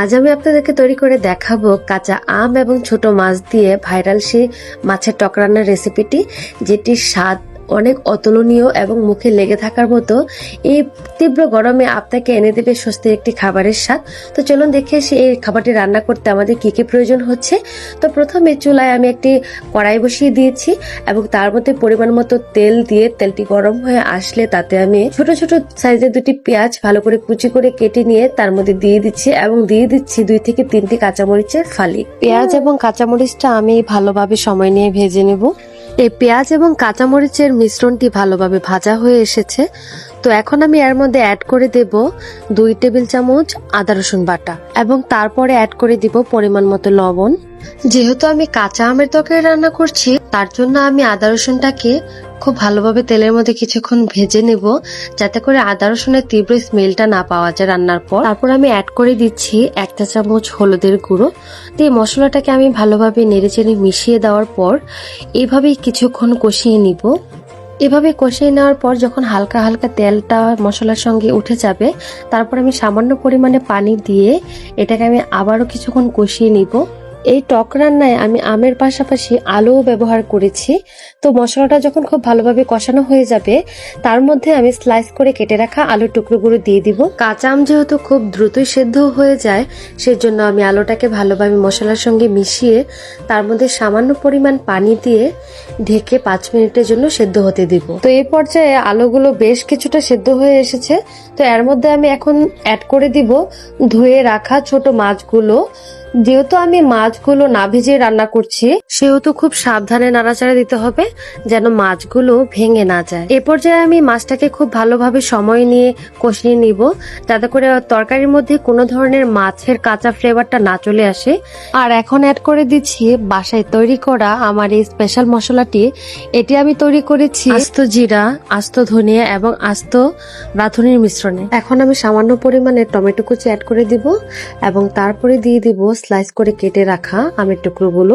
আজ আমি আপনাদেরকে তৈরি করে দেখাবো কাঁচা আম এবং ছোট মাছ দিয়ে ভাইরাল সেই মাছের টক রান্নার রেসিপিটি, যেটির স্বাদ অনেক অতুলনীয় এবং মুখে লেগে থাকার মতো। এই তীব্র গরমে আপনাকে এনে দেবে স্বস্তির একটি খাবারের স্বাদ। তো চলুন দেখে এসে এই খাবারটি রান্না করতে আমাদের কি কি প্রয়োজন হচ্ছে। তো প্রথমে চুলায় আমি একটি কড়াই বসিয়ে দিয়েছি এবং তার মধ্যে পরিমাণ মতো তেল দিয়ে তেলটি গরম হয়ে আসলে তাতে আমি ছোট ছোট সাইজের দুটি পেঁয়াজ ভালো করে কুচি করে কেটে নিয়ে তার মধ্যে দিয়ে দিচ্ছি এবং দিয়ে দিচ্ছি 2 থেকে 3টি কাঁচামরিচের ফালি। পেঁয়াজ এবং কাঁচামরিচটা আমি ভালোভাবে সময় নিয়ে ভেজে নেব। এই পেঁয়াজ এবং কাঁচামরিচের মিশ্রণটি ভালোভাবে ভাজা হয়ে এসেছে। তো এখন আমি এর মধ্যে অ্যাড করে দেব 2 টেবিল চামচ আদা রসুন বাটা এবং তারপরে অ্যাড করে দিব পরিমাণ মতো লবণ। যেহেতু আমি কাঁচা আমের তরকারি রান্না করছি, তার জন্য আমি আদা রসুনটাকে খুব ভালোভাবে তেলের মধ্যে কিছুক্ষণ ভেজে নেব, যাতে করে আদা রসুনের তীব্র স্মেলটা না পাওয়া যায় রান্নার পর। তারপর আমি অ্যাড করে দিচ্ছি 1 চা চামচ হলুদের গুঁড়ো দিয়ে মশলাটাকে আমি ভালোভাবে নেড়েচেড়ে মিশিয়ে দেওয়ার পর এইভাবেই কিছুক্ষণ কষিয়ে নিব। এভাবে কষিয়ে নেওয়ার পর যখন হালকা হালকা তেলটা মশলার সঙ্গে উঠে যাবে, তারপর আমি সামান্য পরিমাণে পানি দিয়ে এটাকে আমি আবারও কিছুক্ষণ কষিয়ে নিব। এই টক রান্নায় আমি আমের পাশাপাশি আলুও ব্যবহার করেছি। তো মশলাটা যখন খুব ভালোভাবে কষানো হয়ে যাবে, তার মধ্যে আমি স্লাইস করে কেটে রাখা আলুর টুকরোগুলো দিয়ে দিব। কাঁচা আম যেহেতু খুব দ্রুতই সেদ্ধ হয়ে যায়, সেজন্য আমি আলুটাকে ভালোভাবে মশলার সঙ্গে মিশিয়ে তার মধ্যে সামান্য পরিমাণ পানি দিয়ে ঢেকে 5 মিনিটের জন্য সেদ্ধ হতে দিব। তো এই পর্যায়ে আলুগুলো বেশ কিছুটা সেদ্ধ হয়ে এসেছে। তো এর মধ্যে আমি এখন অ্যাড করে দিব ধুয়ে রাখা ছোট মাছগুলো। যেহেতু আমি মাছগুলো না ভিজিয়ে রান্না করছি, সেহেতু খুব সাবধানে নাড়াচাড়া দিতে হবে যেন মাছগুলো ভেঙে না যায়। এ পর্যায়ে আমি মাছটাকে খুব ভালোভাবে সময় নিয়ে কষিয়ে নিব, যাতে করে তরকারির মধ্যে কোনো ধরনের মাছের কাঁচা ফ্লেভারটা না চলে আসে। আর এখন অ্যাড করে দিচ্ছি বাসায় তৈরি করা আমার এই স্পেশাল মশলাটি। এটি আমি তৈরি করেছি আস্ত জিরা, আস্ত ধনিয়া এবং আস্ত রাঁধুনির মিশ্রণে। এখন আমি সামান্য পরিমাণে টমেটো কুচি অ্যাড করে দিব এবং তারপরে দিয়ে দিব স্লাইস করে কেটে রাখা আমের টুকরোগুলো।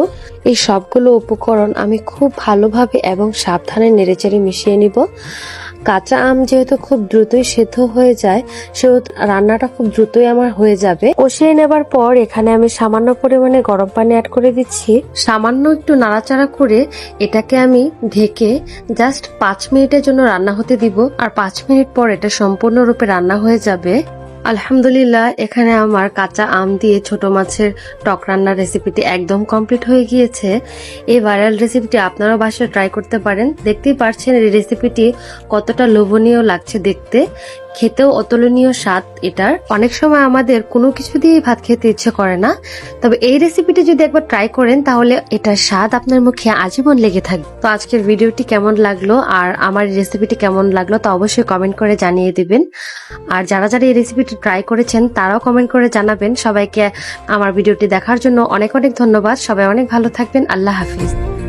এই সবগুলো উপকরণ আমি খুব ভালোভাবে এবং সাবধানে নেড়েচেড়ে মিশিয়ে নিব। কাঁচা আম যেহেতু খুব দ্রুতই সেদ্ধ হয়ে যায়, সেহেতু রান্নাটা খুব দ্রুতই আমার হয়ে যাবে। কষিয়ে নেবার পর এখানে আমি সামান্য পরিমাণে গরম পানি অ্যাড করে দিচ্ছি। সামান্য একটু নাড়াচাড়া করে এটাকে আমি ঢেকে জাস্ট 5 মিনিটের জন্য রান্না হতে দিব। আর 5 মিনিট পর এটা সম্পূর্ণরূপে রান্না হয়ে যাবে। আলহামদুলিল্লাহ, এখানে আমার কাঁচা আম দিয়ে ছোট মাছের টক রান্নার রেসিপিটি একদম কমপ্লিট হয়ে গিয়েছে। এই ভাইরাল রেসিপিটি আপনারাও বাসায় ট্রাই করতে পারেন। দেখতেই পারছেন এই রেসিপিটি কতটা লোভনীয় লাগছে দেখতে, খেতেও অতুলনীয় স্বাদ এটার। অনেক সময় আমাদের কোনো কিছু দিয়ে ভাত খেতে ইচ্ছে করে না, তবে এই রেসিপিটি যদি একবার ট্রাই করেন তাহলে এটার স্বাদ আপনার মুখে আজীবন লেগে থাকবে। তো আজকের ভিডিওটি কেমন লাগলো আর আমার রেসিপিটি কেমন লাগলো তা অবশ্যই কমেন্ট করে জানিয়ে দিবেন। আর যারা যারা এই রেসিপিটি ট্রাই করেছেন তারাও কমেন্ট করে জানাবেন। সবাইকে আমার ভিডিওটি দেখার জন্য অনেক অনেক ধন্যবাদ। সবাই অনেক ভালো থাকবেন। আল্লাহ হাফিজ।